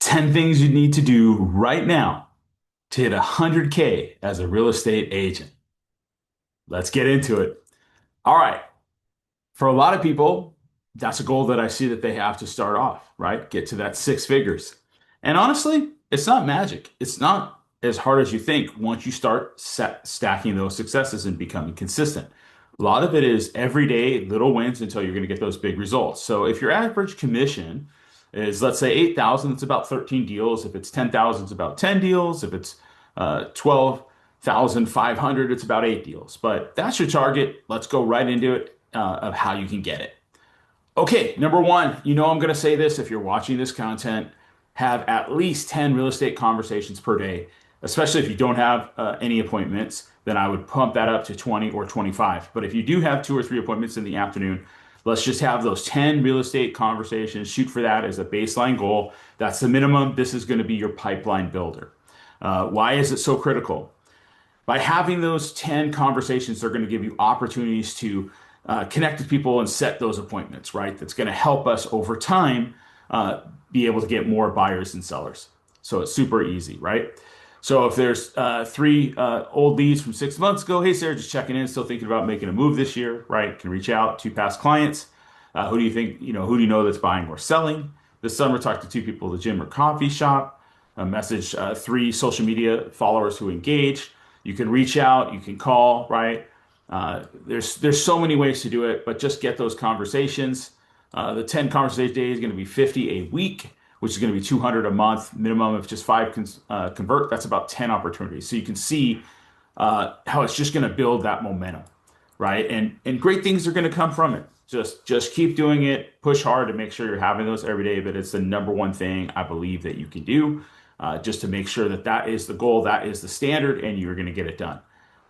10 things you need to do right now to hit 100K as a real estate agent. Let's get into it. All right. For a lot of people, that's a goal that I see that they have to start off, right? Get to that six figures. And honestly, it's not magic. It's not as hard as you think once you start stacking those successes and becoming consistent. A lot of it is everyday little wins until you're going to get those big results. So if your average commission is, let's say, 8,000, it's about 13 deals. If it's 10,000, it's about 10 deals. If it's 12,500, it's about 8 deals. But that's your target. Let's go right into it of how you can get it. Okay, number one, I'm going to say this if you're watching this content, have at least 10 real estate conversations per day, especially if you don't have any appointments, then I would pump that up to 20 or 25. But if you do have two or three appointments in the afternoon, let's just have those 10 real estate conversations. Shoot for that as a baseline goal. That's the minimum. This is going to be your pipeline builder. Why is it so critical? By having those 10 conversations, they're going to give you opportunities to connect with people and set those appointments, right? That's going to help us over time be able to get more buyers and sellers. So it's super easy, right? So if there's three old leads from 6 months ago, hey, Sarah, just checking in, still thinking about making a move this year, right? Can reach out to past clients. Who do you think, who do you know that's buying or selling? This summer, talk to two people at the gym or coffee shop. Message three social media followers who engage. You can reach out, you can call, right? There's so many ways to do it, but just get those conversations. The 10 conversation days is going to be 50 a week, which is going to be 200 a month minimum. If just five convert, that's about 10 opportunities. So you can see how it's just going to build that momentum, right? And great things are going to come from it. Just keep doing it, push hard to make sure you're having those every day. But it's the number one thing I believe that you can do, just to make sure that that is the goal, that is the standard, and you're going to get it done.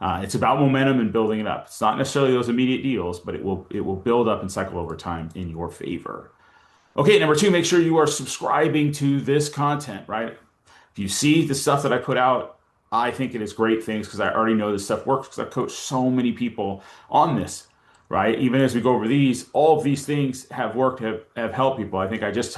It's about momentum and building it up. It's not necessarily those immediate deals, but it will build up and cycle over time in your favor. Okay, number two, make sure you are subscribing to this content, right? If you see the stuff that I put out, I think it is great things because I already know this stuff works because I've coached so many people on this, right? Even as we go over these, all of these things have worked, have helped people. I think I just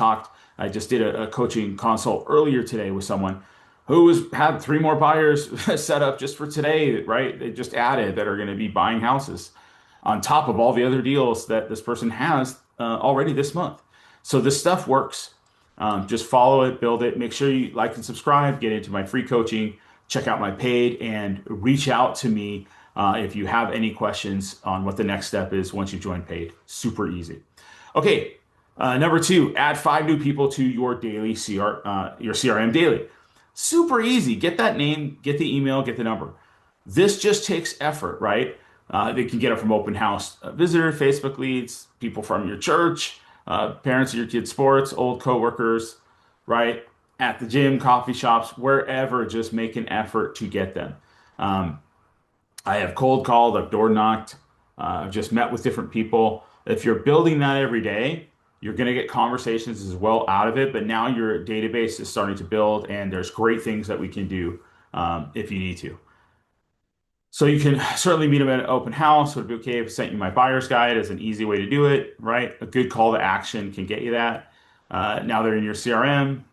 did a coaching consult earlier today with someone who had three more buyers set up just for today, right? They just added that are going to be buying houses on top of all the other deals that this person has already this month. So this stuff works. Just follow it, build it. Make sure you like and subscribe, get into my free coaching, check out my paid, and reach out to me if you have any questions on what the next step is once you join paid. Super easy. Okay, number two, add 5 new people to your daily your CRM daily. Super easy. Get that name, get the email, get the number. This just takes effort, right? They can get it from open house visitor, Facebook leads, people from your church, parents of your kids' sports, old coworkers, right? At the gym, coffee shops, wherever, just make an effort to get them. I have cold called, I've door knocked, I've just met with different people. If you're building that every day, you're going to get conversations as well out of it, but now your database is starting to build, and there's great things that we can do if you need to. So you can certainly meet them at an open house. Would it be okay if I sent you my buyer's guide as an easy way to do it, right? A good call to action can get you that. Now they're in your CRM.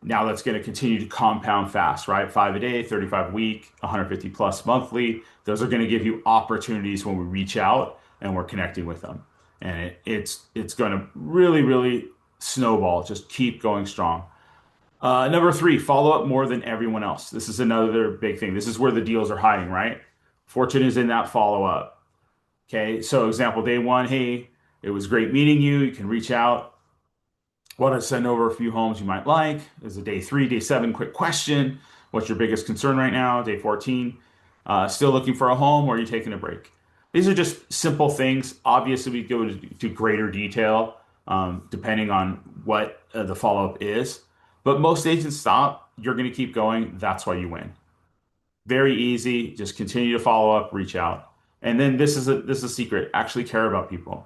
Now that's going to continue to compound fast, right? 5 a day, 35 a week, 150 plus monthly. Those are going to give you opportunities when we reach out and we're connecting with them. And it's going to really, really snowball. Just keep going strong. Number three, follow up more than everyone else. This is another big thing. This is where the deals are hiding, right? Fortune is in that follow up. Okay, so example, day one, hey, it was great meeting you. You can reach out. Want to send over a few homes you might like. There's a day three, day seven, quick question. What's your biggest concern right now? Day 14, still looking for a home or are you taking a break? These are just simple things. Obviously, we go to greater detail depending on what the follow up is. But most agents stop. You're going to keep going. That's why you win. Very easy. Just continue to follow up, reach out. And then this is a secret. Actually care about people.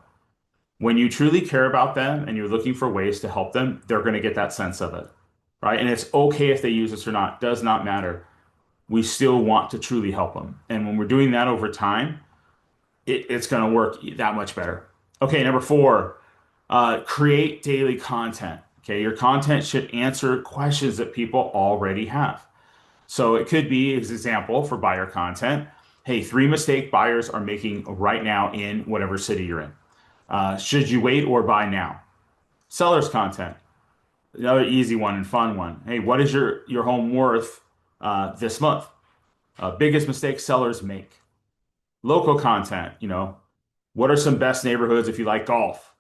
When you truly care about them and you're looking for ways to help them, they're going to get that sense of it, right? And it's okay if they use this or not. Does not matter. We still want to truly help them. And when we're doing that over time, it's going to work that much better. Okay, number four, create daily content. Okay, your content should answer questions that people already have. So it could be, as example, for buyer content, hey, three mistake buyers are making right now in whatever city you're in. Should you wait or buy now? Sellers content, another easy one and fun one. Hey, what is your home worth this month? Biggest mistakes sellers make. Local content, what are some best neighborhoods if you like golf,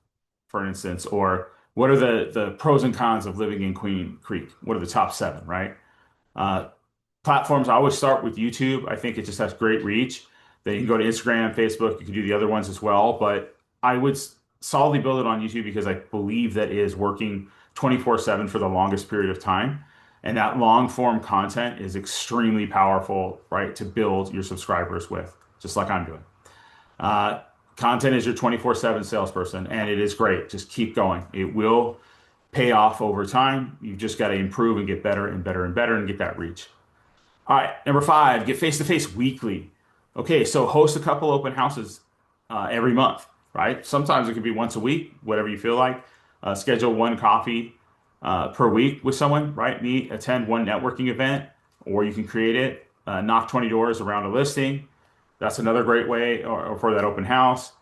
for instance, or what are the pros and cons of living in Queen Creek? What are the top seven, right? Uh, Platforms, I always start with YouTube. I think it just has great reach. Then you can go to Instagram, Facebook. You can do the other ones as well. But I would solidly build it on YouTube because I believe that is working 24/7 for the longest period of time. And that long form content is extremely powerful, right, to build your subscribers with, just like I'm doing. Uh, Content is your 24/7 salesperson, and it is great. Just keep going. It will pay off over time. You've just got to improve and get better and better and better and get that reach. All right, number five, get face to face weekly. Okay, so host a couple open houses every month, right? Sometimes it could be once a week, whatever you feel like. Schedule one coffee per week with someone, right? Meet, attend one networking event, or you can create it. Knock 20 doors around a listing. That's another great way, or for that open house.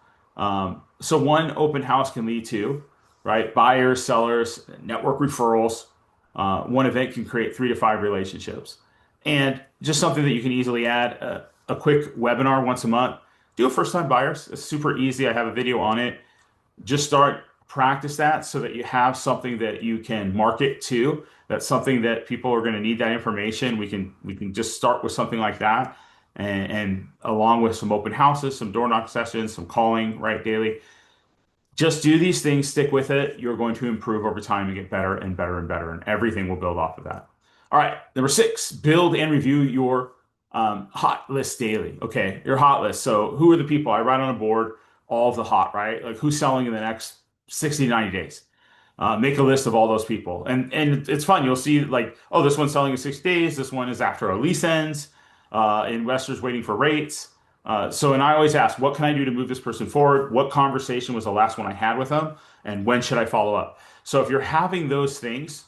So one open house can lead to, right? Buyers, sellers, network referrals. One event can create 3 to 5 relationships. And just something that you can easily add, a quick webinar once a month. Do a first time buyers. It's super easy. I have a video on it. Just start practice that so that you have something that you can market to. That's something that people are going to need that information. We can just start with something like that, and along with some open houses, some door knock sessions, some calling right daily. Just do these things, stick with it. You're going to improve over time and get better and better and better, and everything will build off of that. All right, number six, build and review your hot list daily. Okay, your hot list. So who are the people? I write on a board all of the hot, right? Like who's selling in the next 60 to 90 days. Make a list of all those people. And it's fun. You'll see like, oh, this one's selling in 60 days. This one is after a lease ends. Investors waiting for rates. And I always ask, what can I do to move this person forward? What conversation was the last one I had with them? And when should I follow up? So if you're having those things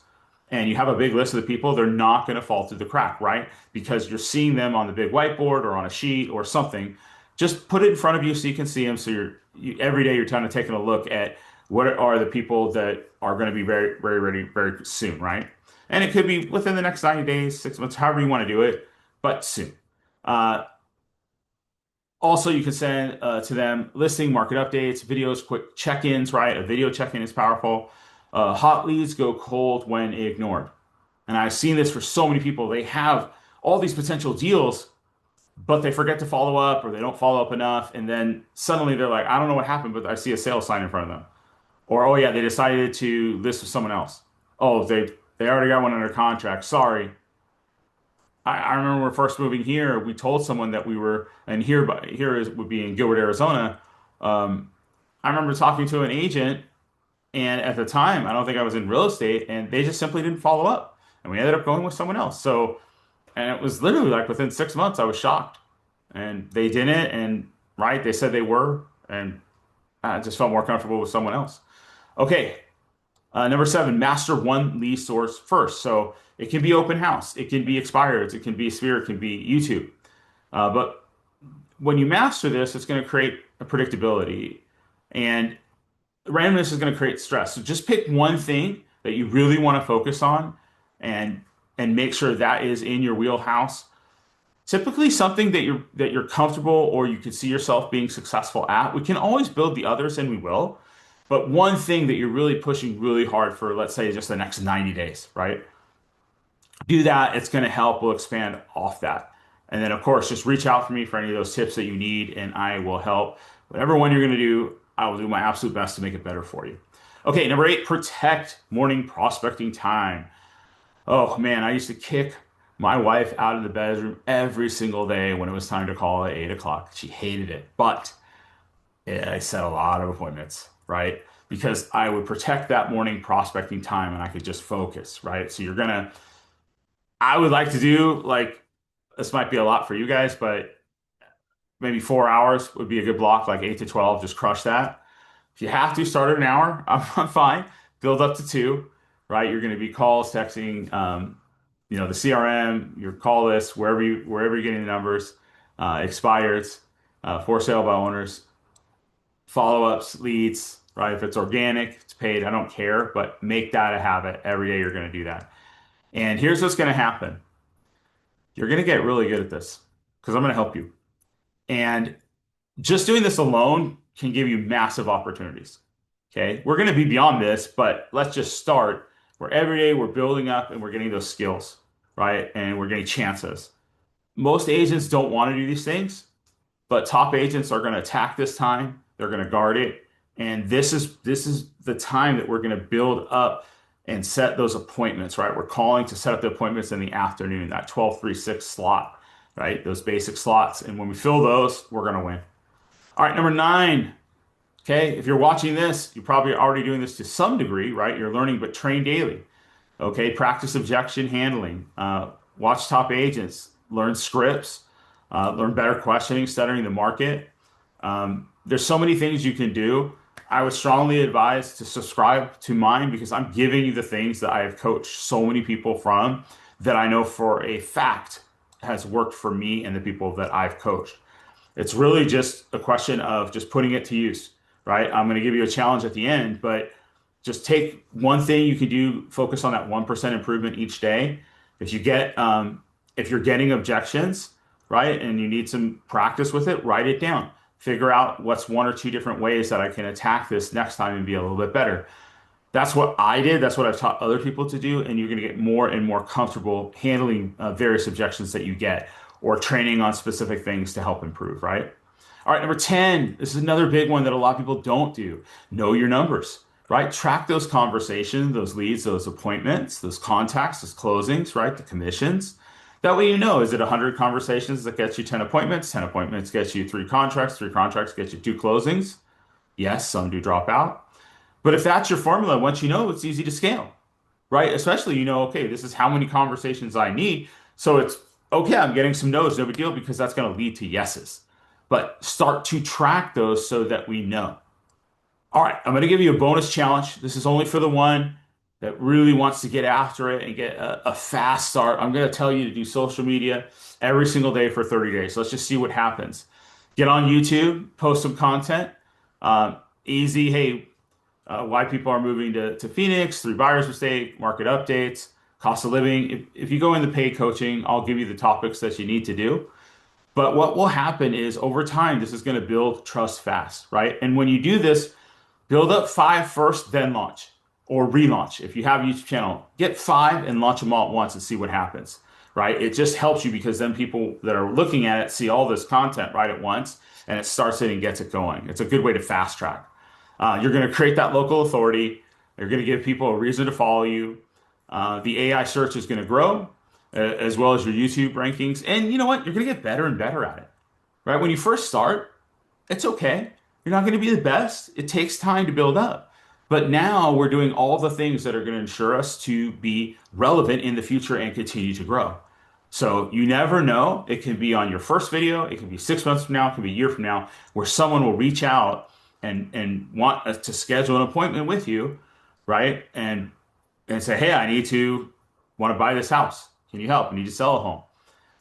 and you have a big list of the people, they're not going to fall through the crack, right? Because you're seeing them on the big whiteboard or on a sheet or something. Just put it in front of you so you can see them. So every day you're kind of taking a look at what are the people that are going to be very, very ready very soon, right? And it could be within the next 90 days, 6 months, however you want to do it, but soon. Uh, Also, you can send to them listing, market updates, videos, quick check-ins, right? A video check-in is powerful. Hot leads go cold when ignored. And I've seen this for so many people. They have all these potential deals, but they forget to follow up or they don't follow up enough. And then suddenly they're like, I don't know what happened, but I see a sales sign in front of them. Or, oh yeah, they decided to list with someone else. Oh, they already got one under contract. Sorry. I remember when we are first moving here, we told someone that we were, and would be in Gilbert, Arizona. Um, I remember talking to an agent, and at the time, I don't think I was in real estate, and they just simply didn't follow up, and we ended up going with someone else. So, and it was literally like within 6 months, I was shocked, and they didn't, and right, they said they were, and I just felt more comfortable with someone else. Okay, number seven, master one lead source first. So it can be open house, it can be expireds, it can be Sphere, it can be YouTube. But when you master this, it's going to create a predictability, and randomness is going to create stress. So just pick one thing that you really want to focus on, and make sure that is in your wheelhouse. Typically something that you're comfortable or you can see yourself being successful at. We can always build the others, and we will. But one thing that you're really pushing really hard for, let's say, just the next 90 days, right? Do that. It's going to help. We'll expand off that. And then, of course, just reach out for me for any of those tips that you need, and I will help. Whatever one you're going to do, I will do my absolute best to make it better for you. Okay, number eight, protect morning prospecting time. Oh man, I used to kick my wife out of the bedroom every single day when it was time to call at 8 o'clock. She hated it, but yeah, I set a lot of appointments, right? Because I would protect that morning prospecting time and I could just focus, right? So I would like to do like, this might be a lot for you guys, but maybe 4 hours would be a good block, like 8 to 12, just crush that. If you have to start at an hour, I'm fine. Build up to two. right? You're going to be calls, texting, the CRM, your call list, wherever you're getting the numbers, expireds, for sale by owners, follow-ups, leads, right? If it's organic, it's paid, I don't care, but make that a habit. Every day you're going to do that. And here's what's going to happen. You're going to get really good at this because I'm going to help you. And just doing this alone can give you massive opportunities. Okay. We're going to be beyond this, but let's just start where every day we're building up and we're getting those skills, right? And we're getting chances. Most agents don't want to do these things, but top agents are going to attack this time. They're going to guard it. And this is the time that we're going to build up and set those appointments, right? We're calling to set up the appointments in the afternoon, that 12-3-6 slot, right? Those basic slots. And when we fill those, we're going to win. All right, number 9. Okay, if you're watching this, you're probably already doing this to some degree, right? You're learning, but train daily. Okay, practice objection handling. Watch top agents. Learn scripts. Learn better questioning, studying the market. There's so many things you can do. I would strongly advise to subscribe to mine because I'm giving you the things that I have coached so many people from that I know for a fact has worked for me and the people that I've coached. It's really just a question of just putting it to use, right? I'm going to give you a challenge at the end, but just take one thing you can do, focus on that 1% improvement each day. If you're getting objections, right, and you need some practice with it, write it down. Figure out what's one or two different ways that I can attack this next time and be a little bit better. That's what I did. That's what I've taught other people to do. And you're going to get more and more comfortable handling various objections that you get or training on specific things to help improve, right? All right, number 10. This is another big one that a lot of people don't do. Know your numbers, right? Track those conversations, those leads, those appointments, those contacts, those closings, right? The commissions. That way you know, is it 100 conversations that gets you 10 appointments? 10 appointments gets you 3 contracts. 3 contracts gets you 2 closings. Yes, some do drop out. But if that's your formula, once you know, it's easy to scale, right? Especially, okay, this is how many conversations I need. So it's, okay, I'm getting some no's, no big deal, because that's going to lead to yeses. But start to track those so that we know. All right, I'm going to give you a bonus challenge. This is only for the one that really wants to get after it and get a fast start. I'm going to tell you to do social media every single day for 30 days. So let's just see what happens. Get on YouTube, post some content. Easy. Hey, why people are moving to Phoenix, 3 buyers mistake, market updates, cost of living. If you go into paid coaching, I'll give you the topics that you need to do. But what will happen is over time, this is going to build trust fast, right? And when you do this, build up 5 first, then launch or relaunch. If you have a YouTube channel, get 5 and launch them all at once and see what happens, right? It just helps you because then people that are looking at it see all this content right at once and it starts it and gets it going. It's a good way to fast track. You're going to create that local authority. You're going to give people a reason to follow you. The AI search is going to grow as well as your YouTube rankings. And you know what? You're going to get better and better at it, right? When you first start, it's okay. You're not going to be the best. It takes time to build up. But now we're doing all the things that are going to ensure us to be relevant in the future and continue to grow. So you never know. It can be on your first video. It can be 6 months from now. It can be a year from now where someone will reach out and want us to schedule an appointment with you, right? And say, hey, want to buy this house. Can you help? I need to sell a home.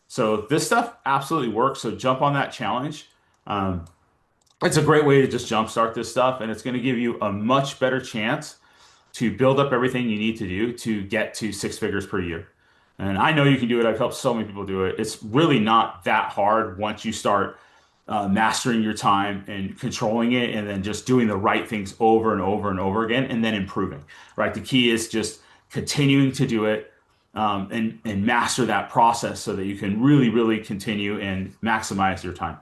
So this stuff absolutely works. So jump on that challenge. It's a great way to just jumpstart this stuff, and it's going to give you a much better chance to build up everything you need to do to get to 6 figures per year. And I know you can do it. I've helped so many people do it. It's really not that hard once you start mastering your time and controlling it and then just doing the right things over and over and over again and then improving, right? The key is just continuing to do it and master that process so that you can really, really continue and maximize your time.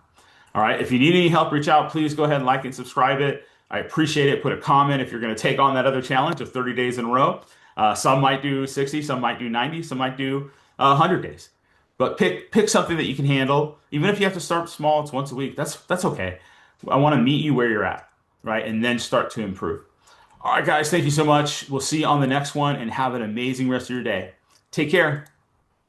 All right. If you need any help, reach out. Please go ahead and like and subscribe it. I appreciate it. Put a comment if you're going to take on that other challenge of 30 days in a row. Some might do 60, some might do 90, some might do 100 days. But pick something that you can handle. Even if you have to start small, it's once a week. That's okay. I want to meet you where you're at, right? And then start to improve. All right, guys. Thank you so much. We'll see you on the next one and have an amazing rest of your day. Take care.